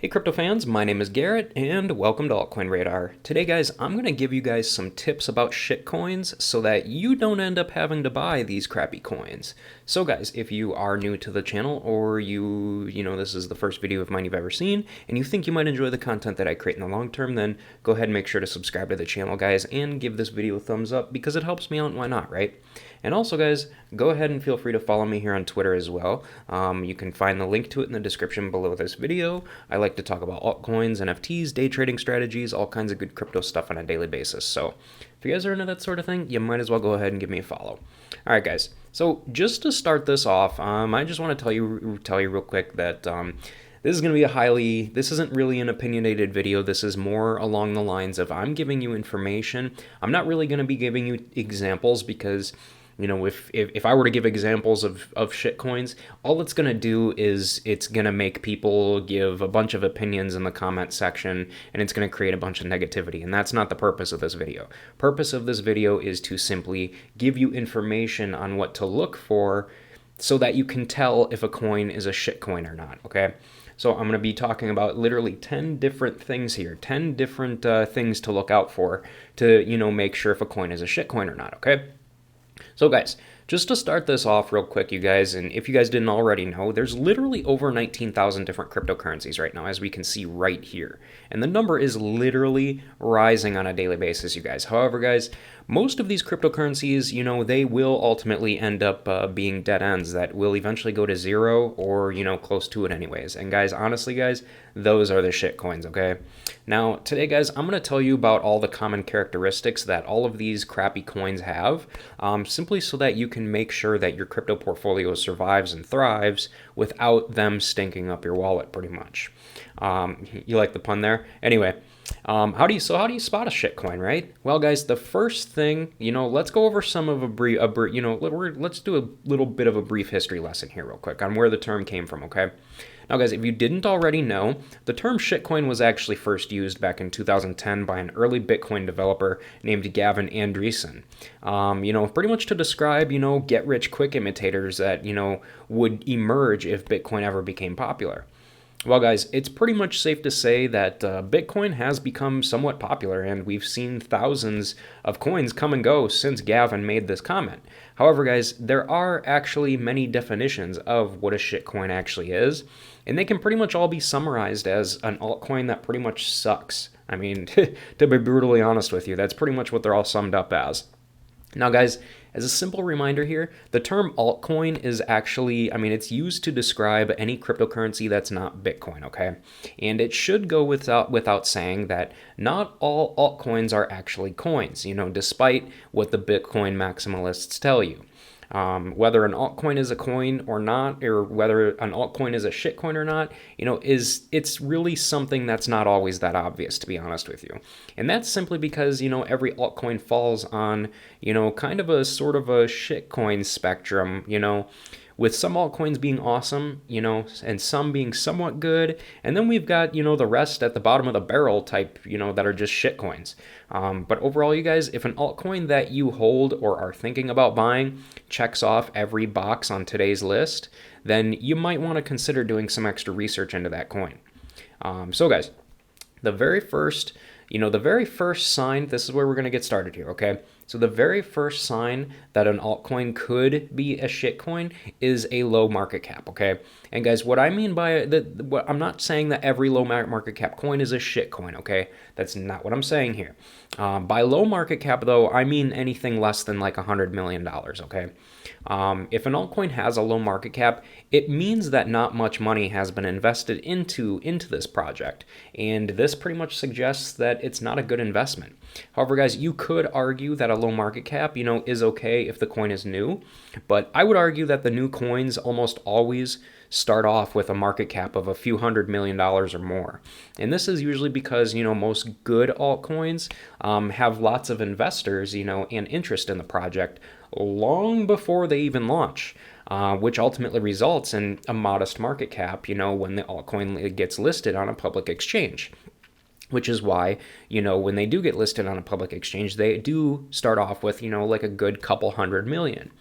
Hey crypto fans, my name is Garrett and welcome to Altcoin Radar. Today guys, I'm going to give you guys some tips about shitcoins so that you don't end up having to buy these crappy coins. So guys, if you are new to the channel or this is the first video of mine you've ever seen and you think you might enjoy the content that I create in the long term, then go ahead and make sure to subscribe to the channel guys and give this video a thumbs up because it helps me out and why not, right? And also guys, go ahead and feel free to follow me here on Twitter as well. You can find the link to it in the description below this video. I like to talk about altcoins, NFTs, day trading strategies, all kinds of good crypto stuff on a daily basis. So if you guys are into that sort of thing, you might as well go ahead and give me a follow. All right, guys. So just to start this off, I just want to tell you real quick that this is going to be this isn't really an opinionated video. This is more along the lines of I'm giving you information. I'm not really going to be giving you examples because if I were to give examples of shitcoins, all it's going to do is it's going to make people give a bunch of opinions in the comment section, and it's going to create a bunch of negativity, and that's not the purpose of this video. Purpose of this video is to simply give you information on what to look for so that you can tell if a coin is a shitcoin or not, okay? So I'm going to be talking about literally 10 different things here, 10 different things to look out for to, make sure if a coin is a shitcoin or not, okay? So guys, just to start this off real quick, you guys, and if you guys didn't already know, there's literally over 19,000 different cryptocurrencies right now, as we can see right here. And the number is literally rising on a daily basis, you guys. However, guys, most of these cryptocurrencies, they will ultimately end up being dead ends that will eventually go to zero or, close to it anyways. And guys, honestly, guys, those are the shit coins, okay? Now, today, guys, I'm going to tell you about all the common characteristics that all of these crappy coins have, simply so that you can make sure that your crypto portfolio survives and thrives without them stinking up your wallet, pretty much. You like the pun there? Anyway. How do you spot a shitcoin, right? Well, guys, the first thing, let's go over some of let's do a little bit of a brief history lesson here real quick on where the term came from, okay? Now, guys, if you didn't already know, the term shitcoin was actually first used back in 2010 by an early Bitcoin developer named Gavin Andresen. Pretty much to describe, get-rich-quick imitators that, would emerge if Bitcoin ever became popular. Well, guys, it's pretty much safe to say that Bitcoin has become somewhat popular, and we've seen thousands of coins come and go since Gavin made this comment. However, guys, there are actually many definitions of what a shitcoin actually is, and they can pretty much all be summarized as an altcoin that pretty much sucks. I mean, to be brutally honest with you, that's pretty much what they're all summed up as. Now, guys, as a simple reminder here, the term altcoin is actually, it's used to describe any cryptocurrency that's not Bitcoin, okay? And it should go without saying that not all altcoins are actually coins, despite what the Bitcoin maximalists tell you. Whether an altcoin is a coin or not, or whether an altcoin is a shitcoin or not, it's really something that's not always that obvious, to be honest with you. And that's simply because, every altcoin falls on, kind of a sort of a shitcoin spectrum, with some altcoins being awesome, and some being somewhat good, and then we've got, the rest at the bottom of the barrel type, that are just shitcoins. But overall, you guys, if an altcoin that you hold or are thinking about buying checks off every box on today's list, then you might want to consider doing some extra research into that coin. So guys, the very first sign, this is where we're going to get started here, okay? So the very first sign that an altcoin could be a shitcoin is a low market cap, okay? And guys, what I mean by I'm not saying that every low market cap coin is a shitcoin, okay? That's not what I'm saying here. By low market cap, though, I mean anything less than like $100 million, okay? If an altcoin has a low market cap, it means that not much money has been invested into this project, and this pretty much suggests that it's not a good investment. However, guys, you could argue that a low market cap, is okay if the coin is new, but I would argue that the new coins almost always start off with a market cap of a few $100 million or more. And this is usually because, most good altcoins have lots of investors, and interest in the project long before they even launch, which ultimately results in a modest market cap, when the altcoin gets listed on a public exchange. which is why, when they do get listed on a public exchange, they do start off with, like a good couple hundred million.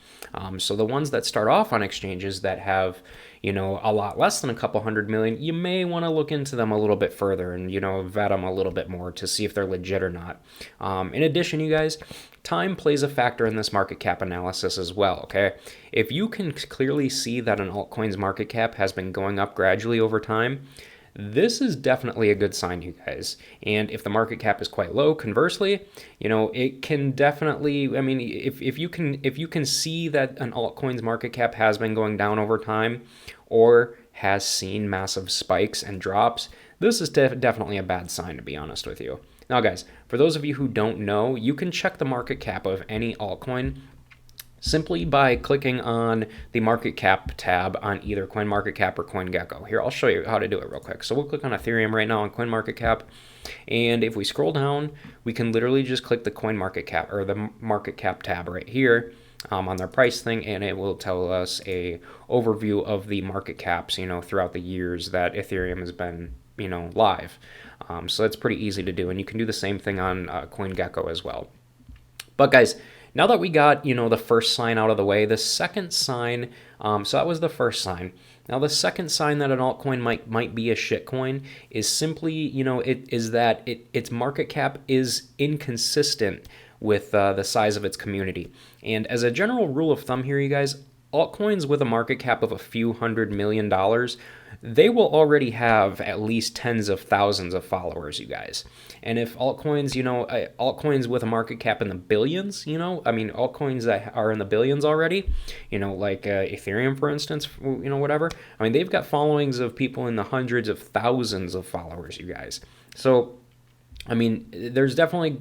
So the ones that start off on exchanges that have, a lot less than a couple hundred million, you may want to look into them a little bit further and, vet them a little bit more to see if they're legit or not. In addition, you guys, time plays a factor in this market cap analysis as well, okay? If you can clearly see that an altcoin's market cap has been going up gradually over time, this is definitely a good sign, you guys. And if the market cap is quite low, conversely, it can definitely, I mean, if you can see that an altcoin's market cap has been going down over time or has seen massive spikes and drops, this is definitely a bad sign, to be honest with you. Now, guys, for those of you who don't know, you can check the market cap of any altcoin simply by clicking on the market cap tab on either CoinMarketCap or CoinGecko. Here, I'll show you how to do it real quick. So we'll click on Ethereum right now on CoinMarketCap, and if we scroll down, we can literally just click the CoinMarketCap or the market cap tab right here on their price thing, and it will tell us a overview of the market caps, throughout the years that Ethereum has been, live. So that's pretty easy to do, and you can do the same thing on CoinGecko as well. But guys, now that we got, the first sign out of the way, the second sign, so that was the first sign. Now the second sign that an altcoin might be a shitcoin is simply, its market cap is inconsistent with the size of its community. And as a general rule of thumb here, you guys, altcoins with a market cap of a few $100 million, they will already have at least tens of thousands of followers, you guys. And if altcoins, altcoins with a market cap in the billions, altcoins that are in the billions already, like Ethereum, for instance, whatever, they've got followings of people in the hundreds of thousands of followers, you guys. So, there's definitely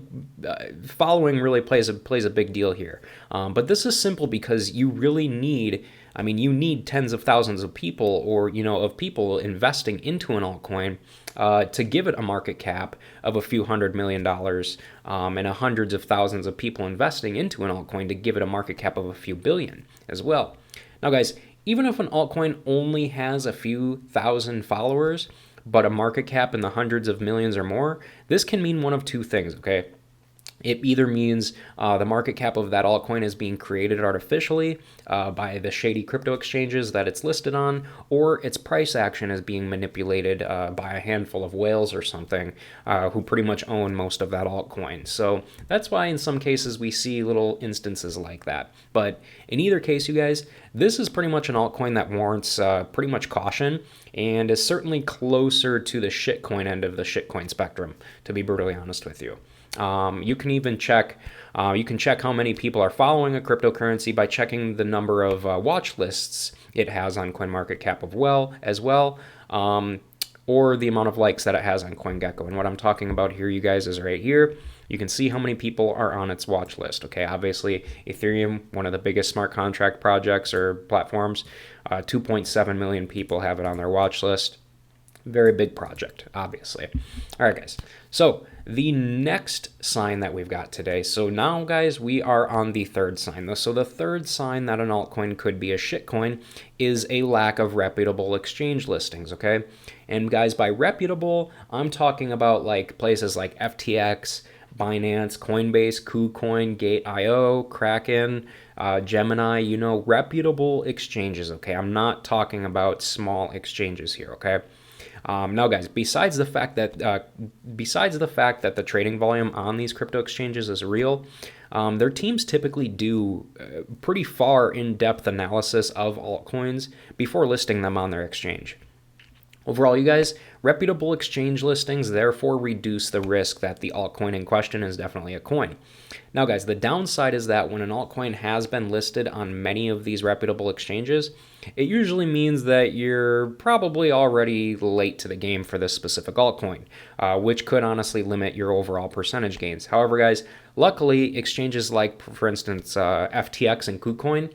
following really plays a big deal here. But this is simple because you really need, you need tens of thousands of people or, of people investing into an altcoin to give it a market cap of a few $100 million and hundreds of thousands of people investing into an altcoin to give it a market cap of a few billion as well. Now, guys, even if an altcoin only has a few thousand followers, but a market cap in the hundreds of millions or more, this can mean one of two things, okay? It either means the market cap of that altcoin is being created artificially by the shady crypto exchanges that it's listed on, or its price action is being manipulated by a handful of whales or something who pretty much own most of that altcoin. So that's why in some cases we see little instances like that. But in either case, you guys, this is pretty much an altcoin that warrants pretty much caution and is certainly closer to the shitcoin end of the shitcoin spectrum, to be brutally honest with you. You can even check how many people are following a cryptocurrency by checking the number of watch lists it has on CoinMarketCap as well, or the amount of likes that it has on CoinGecko. And what I'm talking about here, you guys, is right here. You can see how many people are on its watch list. Okay, obviously Ethereum, one of the biggest smart contract projects or platforms, 2.7 million people have it on their watch list. Very big project, obviously. All right, guys. So the next sign that we've got today. So now, guys, we are on the third sign. So the third sign that an altcoin could be a shitcoin is a lack of reputable exchange listings, okay? And guys, by reputable, I'm talking about like places like FTX, Binance, Coinbase, KuCoin, Gate.io, Kraken, Gemini, reputable exchanges, okay? I'm not talking about small exchanges here, okay? Now, guys, besides the fact that the trading volume on these crypto exchanges is real, their teams typically do pretty far in-depth analysis of altcoins before listing them on their exchange. Overall, you guys, reputable exchange listings therefore reduce the risk that the altcoin in question is definitely a coin. Now, guys, the downside is that when an altcoin has been listed on many of these reputable exchanges, it usually means that you're probably already late to the game for this specific altcoin, which could honestly limit your overall percentage gains. However, guys, luckily, exchanges like, for instance, FTX and KuCoin,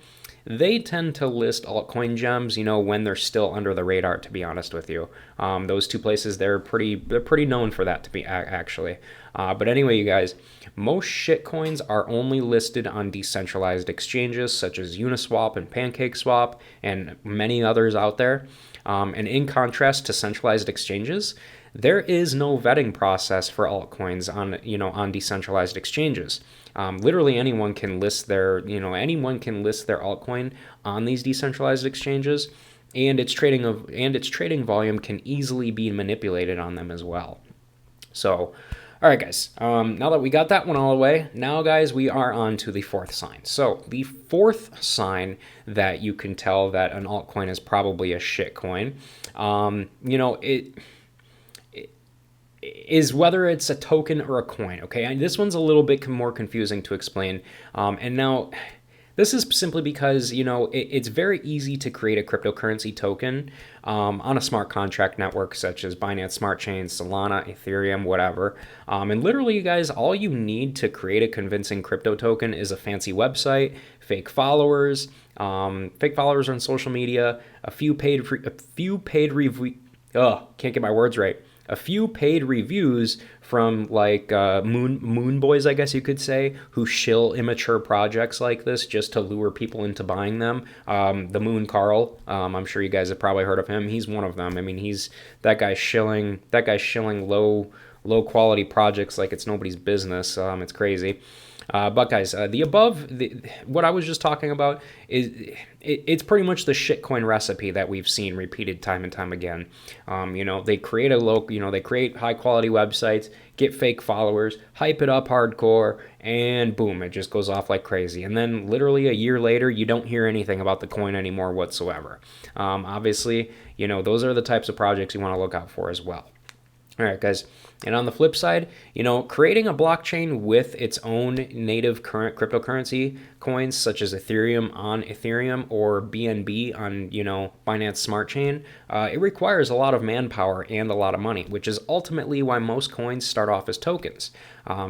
they tend to list altcoin gems, when they're still under the radar, to be honest with you. Those two places, they're pretty known for that, to be actually. But anyway, you guys, most shitcoins are only listed on decentralized exchanges such as Uniswap and PancakeSwap and many others out there. And in contrast to centralized exchanges, there is no vetting process for altcoins on decentralized exchanges. Literally anyone can list their altcoin on these decentralized exchanges, and its trading volume can easily be manipulated on them as well. So, all right, guys. Now that we got that one all the way, now, guys, we are on to the fourth sign. So, the fourth sign that you can tell that an altcoin is probably a shitcoin, it is whether it's a token or a coin. Okay, and this one's a little bit more confusing to explain. And now, this is simply because, it's very easy to create a cryptocurrency token on a smart contract network such as Binance Smart Chain, Solana, Ethereum, whatever. And literally, you guys, all you need to create a convincing crypto token is a fancy website, fake followers on social media, a few paid reviews. Can't get my words right. A few paid reviews from like moon boys, I guess you could say, who shill immature projects like this just to lure people into buying them. The Moon Carl, I'm sure you guys have probably heard of him. He's one of them. I mean, that guy's shilling low quality projects like it's nobody's business. It's crazy. But guys, what I was just talking about it's pretty much the shitcoin recipe that we've seen repeated time and time again. They create they create high quality websites, get fake followers, hype it up hardcore, and boom, it just goes off like crazy. And then literally a year later, you don't hear anything about the coin anymore whatsoever. Obviously, those are the types of projects you want to look out for as well. All right, guys. And on the flip side, creating a blockchain with its own native current cryptocurrency coins, such as Ethereum on Ethereum or BNB on, Binance Smart Chain, it requires a lot of manpower and a lot of money, which is ultimately why most coins start off as tokens.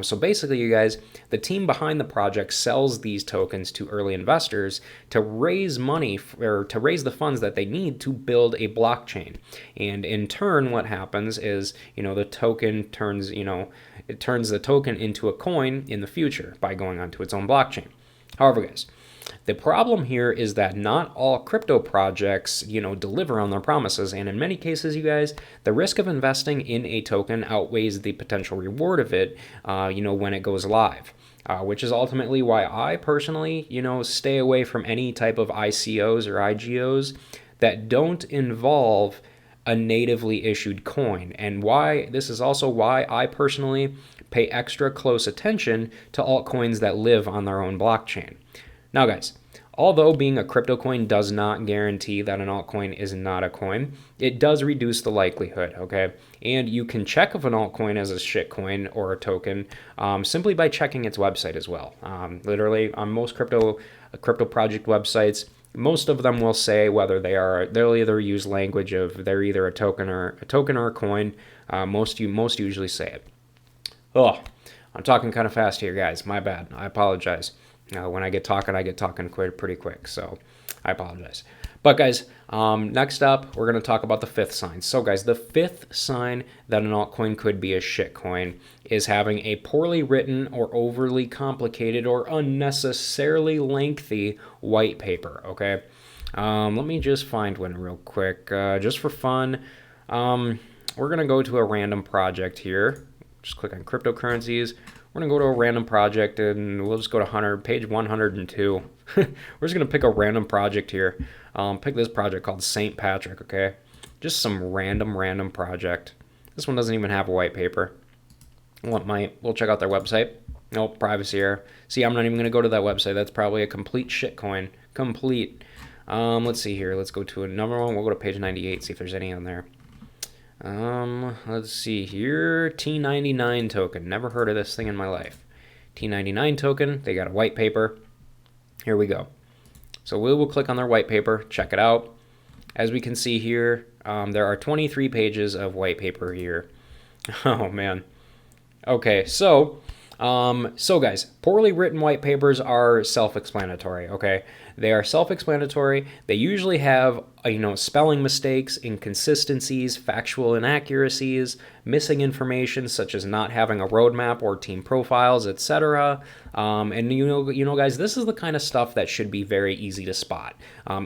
So basically, you guys, the team behind the project sells these tokens to early investors to raise money or to raise the funds that they need to build a blockchain. And in turn, what happens is, the token turns the token into a coin in the future by going onto its own blockchain. However, guys, the problem here is that not all crypto projects, deliver on their promises. And in many cases, you guys, the risk of investing in a token outweighs the potential reward of it, when it goes live. Which is ultimately why I personally, stay away from any type of ICOs or IGOs that don't involve a natively issued coin. And this is also why I personally pay extra close attention to altcoins that live on their own blockchain. Now, guys, although being a crypto coin does not guarantee that an altcoin is not a coin, it does reduce the likelihood, okay? And you can check if an altcoin is a shitcoin or a token simply by checking its website as well. Literally, on most crypto project websites, most of them will say whether they'll either use language of they're either a token or a coin. Most usually say it. Oh, I'm talking kind of fast here, guys. My bad. I apologize. When I get talking pretty quick, so I apologize. But guys, next up, we're going to talk about the fifth sign. So guys, the fifth sign that an altcoin could be a shitcoin is having a poorly written or overly complicated or unnecessarily lengthy white paper, okay? Let me just find one real quick, just for fun. We're going to go to a random project here. Just click on cryptocurrencies. We're going to go to a random project, and we'll just go to page 102. We're just going to pick a random project here. Pick this project called St. Patrick, okay? Just some random project. This one doesn't even have a white paper. We'll check out their website. Nope, privacy error. See, I'm not even going to go to that website. That's probably a complete shitcoin. Complete. Let's see here. Let's go to another one. We'll go to page 98, see if there's any on there. Let's see here. T99 token. Never heard of this thing in my life. T99 token. They got a white paper. Here we go. So we will click on their white paper, check it out. As we can see here, there are 23 pages of white paper here. Oh man. Okay, so guys, poorly written white papers are self-explanatory, okay? They are self-explanatory. They usually have spelling mistakes, inconsistencies, factual inaccuracies, missing information such as not having a roadmap or team profiles, etc. And guys, this is the kind of stuff that should be very easy to spot.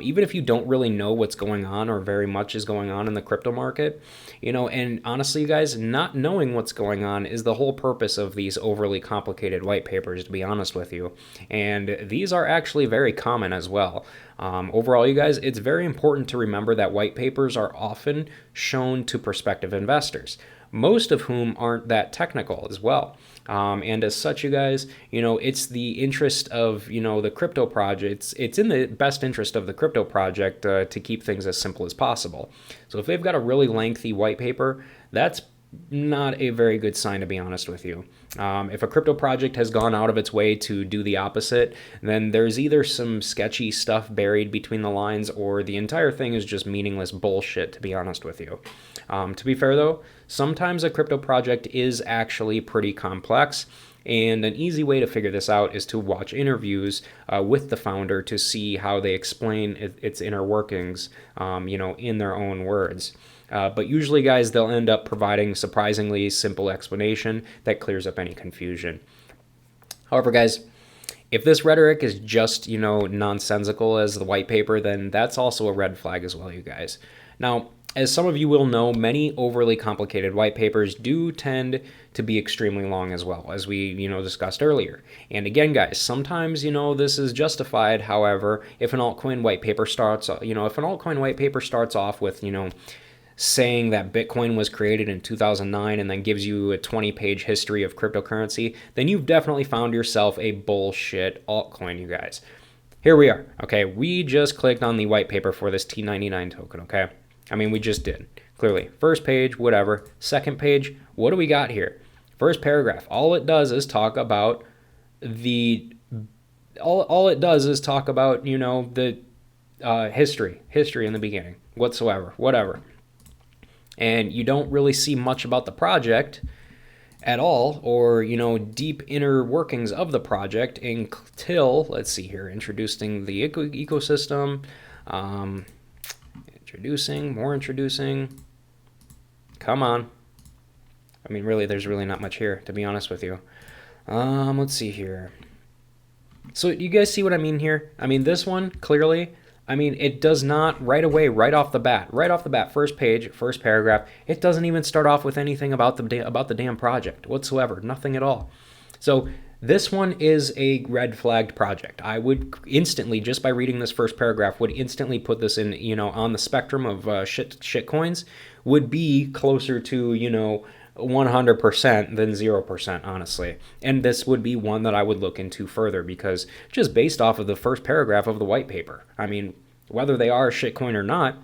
Even if you don't really know what's going on or very much is going on in the crypto market, and honestly, you guys, not knowing what's going on is the whole purpose of these overly complicated white papers, to be honest with you. And these are actually very common as well. Overall, you guys, it's very important to remember that white papers are often shown to prospective investors, most of whom aren't that technical as well. And as such, you guys, it's the interest of, the crypto project. It's in the best interest of the crypto project to keep things as simple as possible. So if they've got a really lengthy white paper, that's not a very good sign, to be honest with you. If a crypto project has gone out of its way to do the opposite, then there's either some sketchy stuff buried between the lines or the entire thing is just meaningless bullshit, to be honest with you. To be fair, though, sometimes a crypto project is actually pretty complex. And an easy way to figure this out is to watch interviews with the founder to see how they explain its inner workings, in their own words. But usually, guys, they'll end up providing surprisingly simple explanation that clears up any confusion. However, guys, if this rhetoric is just, nonsensical as the white paper, then that's also a red flag as well, you guys. Now, as some of you will know, many overly complicated white papers do tend to be extremely long as well, as we, discussed earlier. And again, guys, sometimes, this is justified. However, if an altcoin white paper starts off with, saying that Bitcoin was created in 2009 and then gives you a 20-page history of cryptocurrency, then you've definitely found yourself a bullshit altcoin, you guys. Here we are. Okay, we just clicked on the white paper for this T99 token, okay? We just did. Clearly, first page, whatever. Second page, what do we got here? First paragraph, all it does is talk about the history in the beginning, whatever. And you don't really see much about the project at all, or, deep inner workings of the project until, let's see here, introducing the ecosystem, introducing. Come on. Really, there's really not much here, to be honest with you. Let's see here. So you guys see what I mean here? This one, clearly, it does not right off the bat, first page, first paragraph, it doesn't even start off with anything about the damn project whatsoever, nothing at all. So this one is a red flagged project. I would instantly, just by reading this first paragraph, would instantly put this in, on the spectrum of shit coins, would be closer to, 100% than 0%, honestly. And this would be one that I would look into further because just based off of the first paragraph of the white paper, whether they are a shitcoin or not,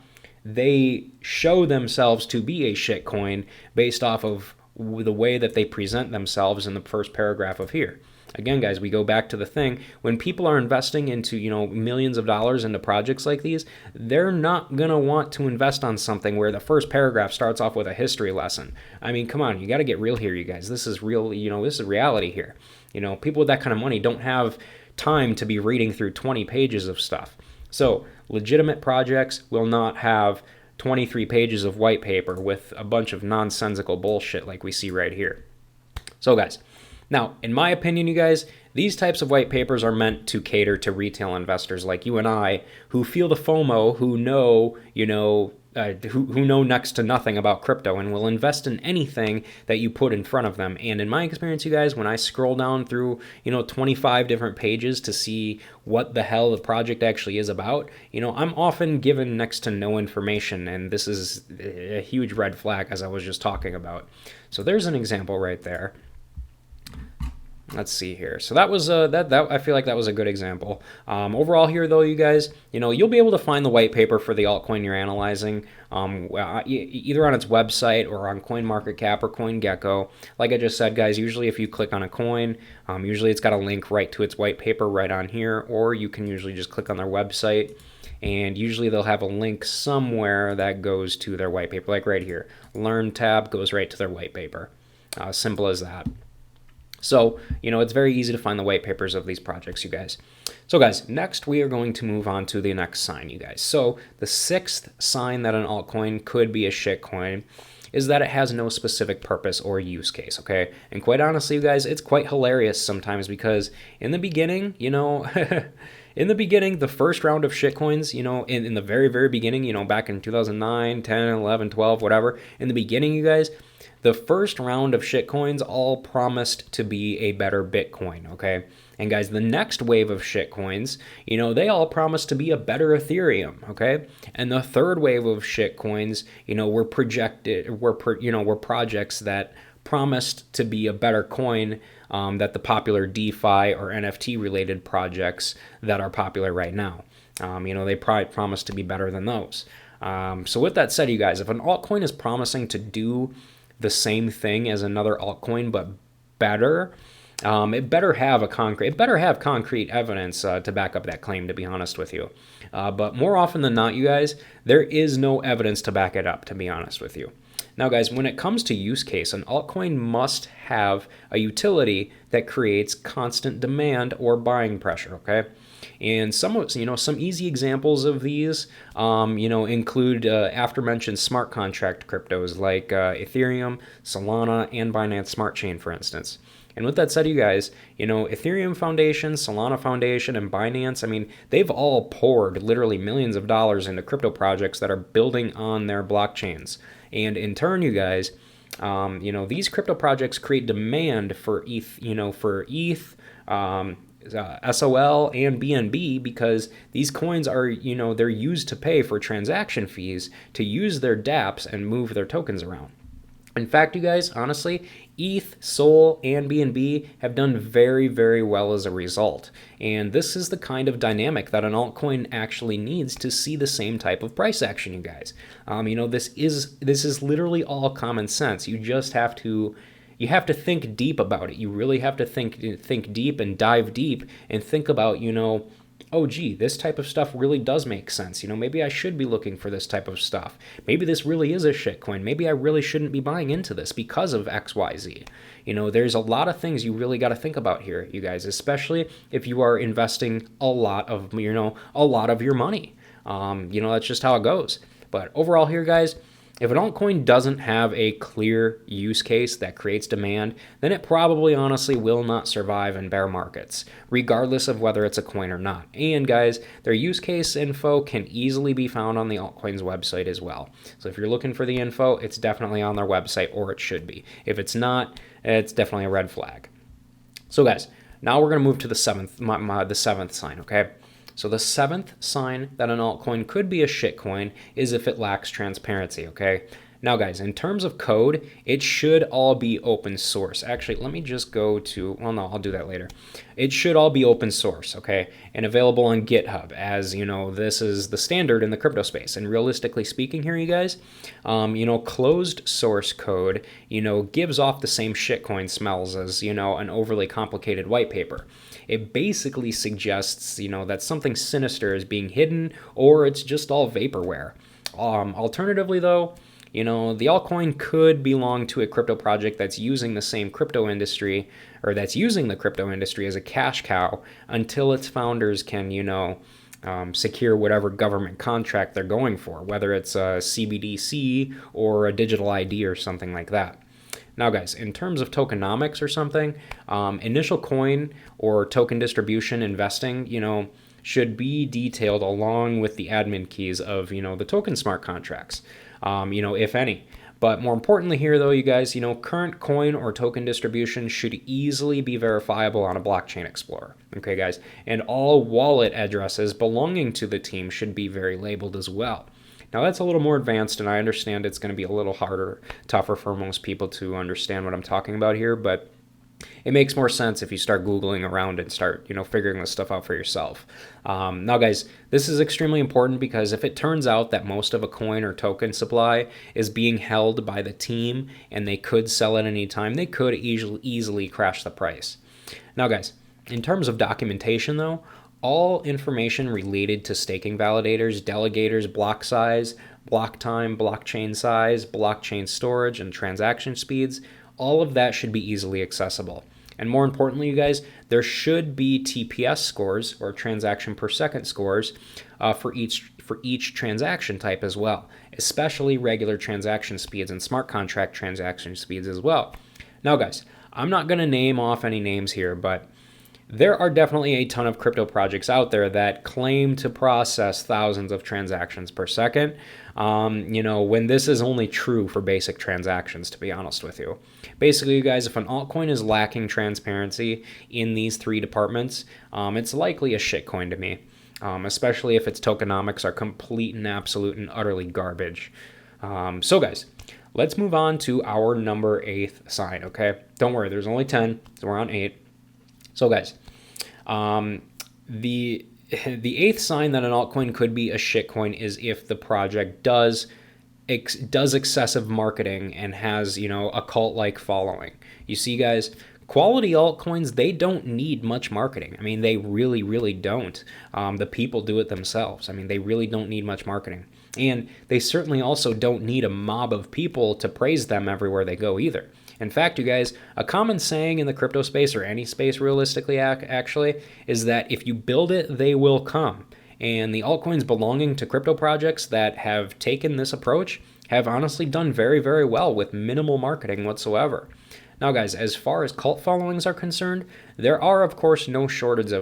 they show themselves to be a shitcoin based off of the way that they present themselves in the first paragraph of here. Again, guys, we go back to the thing. When people are investing into, millions of dollars into projects like these, they're not going to want to invest on something where the first paragraph starts off with a history lesson. Come on, you got to get real here, you guys. This is real, this is reality here. People with that kind of money don't have time to be reading through 20 pages of stuff. So legitimate projects will not have 23 pages of white paper with a bunch of nonsensical bullshit like we see right here. So, guys, now, in my opinion, you guys, these types of white papers are meant to cater to retail investors like you and I who feel the FOMO, who know, who know next to nothing about crypto and will invest in anything that you put in front of them. And in my experience, you guys, when I scroll down through, 25 different pages to see what the hell the project actually is about, I'm often given next to no information. And this is a huge red flag, as I was just talking about. So there's an example right there. Let's see here. So that was that I feel like that was a good example. Overall here, though, you guys, you'll be able to find the white paper for the altcoin you're analyzing, either on its website or on CoinMarketCap or CoinGecko. Like I just said, guys, usually if you click on a coin, usually it's got a link right to its white paper right on here, or you can usually just click on their website. And usually they'll have a link somewhere that goes to their white paper, like right here. Learn tab goes right to their white paper. Simple as that. So, it's very easy to find the white papers of these projects, you guys. So guys, next we are going to move on to the next sign, you guys. So the sixth sign that an altcoin could be a shitcoin is that it has no specific purpose or use case, okay? And quite honestly, you guys, it's quite hilarious sometimes because in the beginning, in the beginning, the first round of shitcoins, in the very, very beginning, back in 2009, 10, 11, 12, whatever, in the beginning, you guys, the first round of shitcoins all promised to be a better Bitcoin, okay? And guys, the next wave of shitcoins, they all promised to be a better Ethereum, okay? And the third wave of shitcoins, were projects that promised to be a better coin that the popular DeFi or NFT related projects that are popular right now. They probably promised to be better than those. So with that said, you guys, if an altcoin is promising to do the same thing as another altcoin but better, it better have concrete evidence to back up that claim, to be honest with you. But more often than not, you guys, there is no evidence to back it up, to be honest with you. Now, guys, when it comes to use case, an altcoin must have a utility that creates constant demand or buying pressure, okay? And some easy examples of these, include aforementioned smart contract cryptos like Ethereum, Solana, and Binance Smart Chain, for instance. And with that said, you guys, Ethereum Foundation, Solana Foundation, and Binance, they've all poured literally millions of dollars into crypto projects that are building on their blockchains. And in turn, you guys, these crypto projects create demand for ETH, SOL and BNB, because these coins are, they're used to pay for transaction fees to use their dApps and move their tokens around. In fact, you guys, honestly, ETH, SOL, and BNB have done very, very well as a result. And this is the kind of dynamic that an altcoin actually needs to see the same type of price action, you guys. This is literally all common sense. You just have to think deep about it. You really have to think deep and dive deep and think about, oh, gee, this type of stuff really does make sense. Maybe I should be looking for this type of stuff. Maybe this really is a shitcoin. Maybe I really shouldn't be buying into this because of XYZ. There's a lot of things you really got to think about here, you guys, especially if you are investing a lot of your money. That's just how it goes. But overall here, guys, if an altcoin doesn't have a clear use case that creates demand, then it probably honestly will not survive in bear markets, regardless of whether it's a coin or not. And guys, their use case info can easily be found on the Altcoins website as well. So if you're looking for the info, it's definitely on their website, or it should be. If it's not, it's definitely a red flag. So guys, now we're going to move to the seventh sign, okay? So the seventh sign that an altcoin could be a shitcoin is if it lacks transparency, okay? Now guys, in terms of code, it should all be open source. Actually, let me just go to, well, no, I'll do that later. It should all be open source, okay? And available on GitHub, as this is the standard in the crypto space. And realistically speaking here, you guys, closed source code, gives off the same shitcoin smells as, an overly complicated white paper. It basically suggests, that something sinister is being hidden, or it's just all vaporware. Alternatively, though, the altcoin could belong to a crypto project that's using the crypto industry as a cash cow until its founders can, secure whatever government contract they're going for, whether it's a CBDC or a digital ID or something like that. Now, guys, in terms of tokenomics or something, initial coin or token distribution investing, should be detailed along with the admin keys of, the token smart contracts, if any. But more importantly here, though, you guys, current coin or token distribution should easily be verifiable on a blockchain explorer. Okay, guys, and all wallet addresses belonging to the team should be very labeled as well. Now that's a little more advanced, and I understand it's going to be a little tougher for most people to understand what I'm talking about here, but it makes more sense if you start Googling around and start, figuring this stuff out for yourself. Now, guys, this is extremely important because if it turns out that most of a coin or token supply is being held by the team and they could sell at any time, they could easily crash the price. Now, guys, in terms of documentation, though, all information related to staking validators, delegators, block size, block time, blockchain size, blockchain storage, and transaction speeds, all of that should be easily accessible. And more importantly, you guys, there should be TPS scores, or transaction per second scores, for each transaction type as well, especially regular transaction speeds and smart contract transaction speeds as well. Now, guys, I'm not going to name off any names here, but there are definitely a ton of crypto projects out there that claim to process thousands of transactions per second, when this is only true for basic transactions, to be honest with you. Basically, you guys, if an altcoin is lacking transparency in these three departments, it's likely a shitcoin to me, especially if its tokenomics are complete and absolute and utterly garbage. So, guys, let's move on to our number 8th sign, okay? Don't worry, there's only 10, so we're on 8. So, guys, the 8th sign that an altcoin could be a shitcoin is if the project does excessive marketing and has, a cult-like following. You see, guys, quality altcoins, they don't need much marketing. I mean, they really, really don't. The people do it themselves. I mean, they really don't need much marketing. And they certainly also don't need a mob of people to praise them everywhere they go either. In fact, you guys, a common saying in the crypto space, or any space realistically actually, is that if you build it, they will come. And the altcoins belonging to crypto projects that have taken this approach have honestly done very, very well with minimal marketing whatsoever. Now, guys, as far as cult followings are concerned, there are, of course, no shortage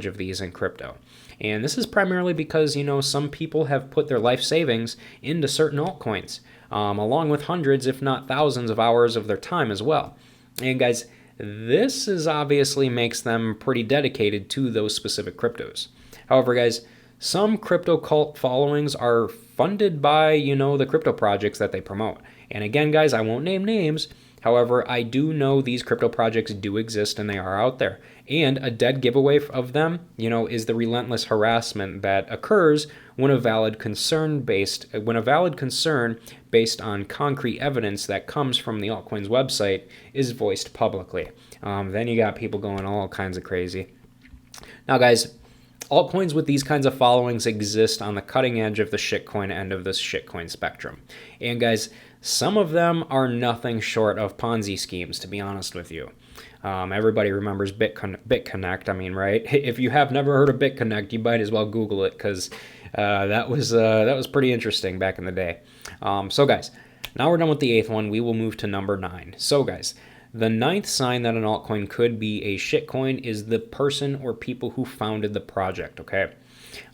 of these in crypto. And this is primarily because, some people have put their life savings into certain altcoins, along with hundreds, if not thousands, of hours of their time as well. And guys, this obviously makes them pretty dedicated to those specific cryptos. However, guys, some crypto cult followings are funded by, the crypto projects that they promote. And again, guys, I won't name names. However, I do know these crypto projects do exist and they are out there. And a dead giveaway of them, is the relentless harassment that occurs when a valid concern based on concrete evidence that comes from the altcoin's website is voiced publicly. Then you got people going all kinds of crazy. Now, guys, altcoins with these kinds of followings exist on the cutting edge of the shitcoin end of this shitcoin spectrum. And guys, some of them are nothing short of Ponzi schemes, to be honest with you. Everybody remembers BitConnect, I mean, right? If you have never heard of BitConnect, you might as well Google it, because that was pretty interesting back in the day. So, guys, now we're done with the 8th one. We will move to number 9. So, guys, the 9th sign that an altcoin could be a shitcoin is the person or people who founded the project, okay?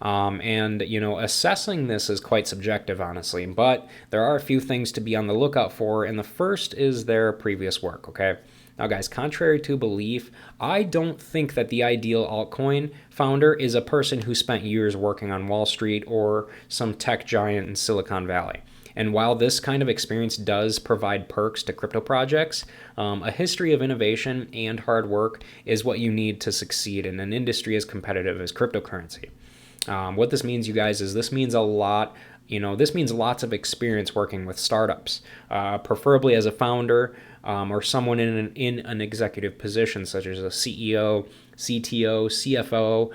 Assessing this is quite subjective, honestly, but there are a few things to be on the lookout for, and the first is their previous work, okay? Now, guys, contrary to belief, I don't think that the ideal altcoin founder is a person who spent years working on Wall Street or some tech giant in Silicon Valley. And while this kind of experience does provide perks to crypto projects, a history of innovation and hard work is what you need to succeed in an industry as competitive as cryptocurrency. What this means, you guys, is this means lots of experience working with startups, preferably as a founder or someone in an executive position, such as a CEO, CTO, CFO,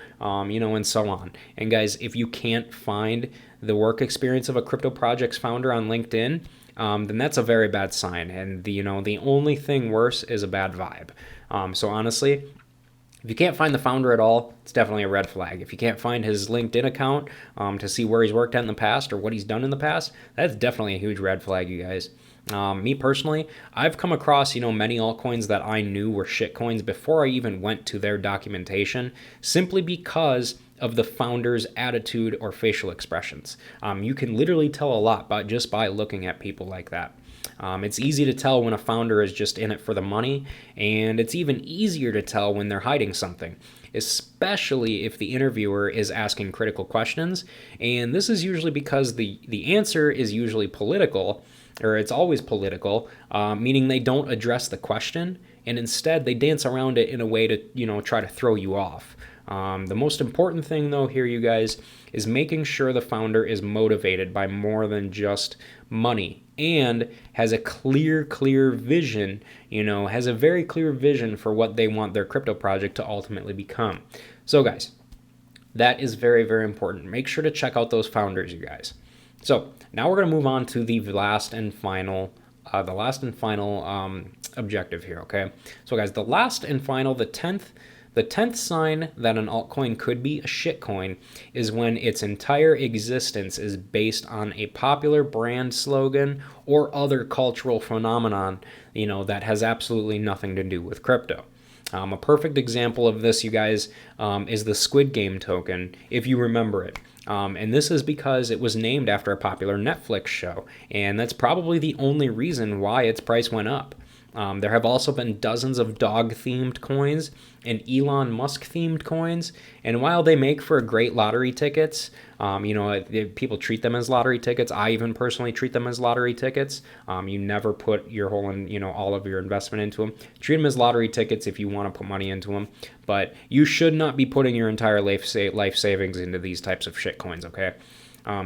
and so on. And guys, if you can't find the work experience of a crypto project's founder on LinkedIn, then that's a very bad sign. And the only thing worse is a bad vibe. So honestly, if you can't find the founder at all, it's definitely a red flag. If you can't find his LinkedIn account to see where he's worked at in the past or what he's done in the past, that's definitely a huge red flag, you guys. Me personally, I've come across, many altcoins that I knew were shitcoins before I even went to their documentation, simply because of the founder's attitude or facial expressions. You can literally tell a lot just by looking at people like that. It's easy to tell when a founder is just in it for the money, and it's even easier to tell when they're hiding something, especially if the interviewer is asking critical questions. And this is usually because the answer is usually political, or it's always political, meaning they don't address the question, and instead they dance around it in a way to, try to throw you off. The most important thing, though, here, you guys, is making sure the founder is motivated by more than just money and has a clear vision, has a very clear vision for what they want their crypto project to ultimately become. So, guys, that is very, very important. Make sure to check out those founders, you guys. So now we're going to move on to the last and final the last and final objective here, okay? So guys, the last and final, the 10th sign that an altcoin could be a shitcoin is when its entire existence is based on a popular brand slogan or other cultural phenomenon, that has absolutely nothing to do with crypto. A perfect example of this, you guys, is the Squid Game token, if you remember it. And this is because it was named after a popular Netflix show, and that's probably the only reason why its price went up. There have also been dozens of dog-themed coins and Elon Musk-themed coins, and while they make for great lottery tickets, people treat them as lottery tickets. I even personally treat them as lottery tickets. You never put your whole, all of your investment into them. Treat them as lottery tickets if you want to put money into them, but you should not be putting your entire life savings into these types of shit coins, okay?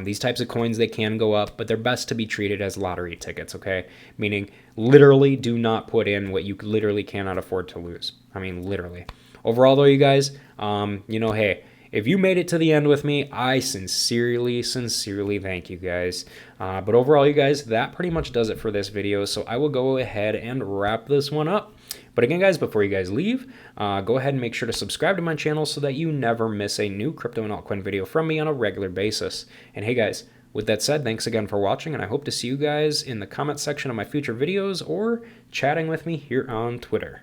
These types of coins, they can go up, but they're best to be treated as lottery tickets, okay? Meaning, literally do not put in what you literally cannot afford to lose. I mean, literally. Overall, though, you guys, hey, if you made it to the end with me, I sincerely thank you guys. But overall, you guys, that pretty much does it for this video, so I will go ahead and wrap this one up. But again, guys, before you guys leave, go ahead and make sure to subscribe to my channel so that you never miss a new crypto and altcoin video from me on a regular basis. And hey, guys, with that said, thanks again for watching, and I hope to see you guys in the comment section of my future videos or chatting with me here on Twitter.